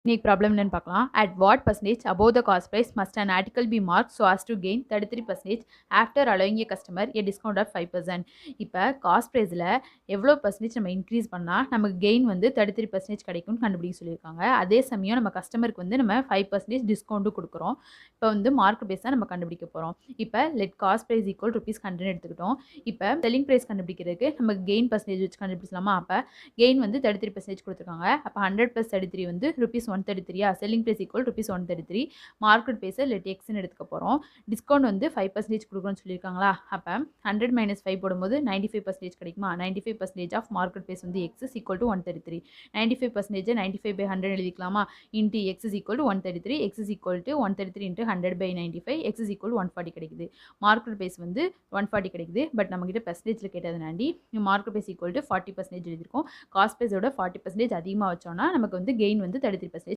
இன்னைக்கு ப்ராப்ளம் என்னன்னு பார்க்கலாம். At what percentage above the cost price must an article be marked so as to gain 33% after allowing a customer a discount of 5%? இப்போ cost ப்ரைஸில் எவ்வளோ percentage நம்ம increase பண்ணால் நமக்கு கெயின் வந்து 33% கிடைக்கும்னு கண்டுபிடிக்க சொல்லியிருக்காங்க. அதே சமயம் நம்ம கஸ்டமருக்கு வந்து நம்ம 5% டிஸ்கவுண்ட்டும் கொடுக்குறோம். இப்போ வந்து மார்க் பேஸ் தான் நம்ம கண்டுபிடிக்க போகிறோம். இப்போ லெட் காஸ்ட் ப்ரைஸ் ஈக்குவல் ₹100 எடுத்துக்கிட்டோம். இப்போ செல்லிங் ப்ரைஸ் கண்டுபிடிக்கிறதுக்கு நமக்கு கெயின் பர்சன்டேஜ் வச்சு கண்டுபிடிச்சலாமா? அப்போ கெயின் வந்து 33% கொடுத்துருக்காங்க. அப்போ 100 + 33 வந்து ₹133. Selling price equal ₹133. மார்க்கெட் ப்ரைஸை லெட் எக்ஸ்ன்னு எடுத்துக்க போகிறோம். டிஸ்கவுண்ட் வந்து 5% கொடுக்குறோன்னு சொல்லியிருக்காங்களா? அப்போ 100 - 5 போடும்போது 95% கிடைக்குமா? 95% ஆஃப் மார்க்கெட் ப்ரைஸ் வந்து எக்ஸ் இஸ் ஈக்குவல் டு 133. 95% 95/100 எழுதிக்கலாமா? Into x is equal to 133. X is equal to 133 × 100/95. X is equal 140 கிடைக்குது. மார்க்கெட் ப்ரைஸ் வந்து 140 கிடைக்குது. பட் நம்மகிட்ட பெர்சன்டேஜில் கேட்டதுனாண்டி மார்க்கெட் ப்ரைஸ் ஈக்குவல் டு 40% எழுதியிருக்கோம். காஸ்ட் ப்ரைஸோட 40% அதிகமாக வச்சோம்னா நமக்கு வந்து கெயின் வந்து 33%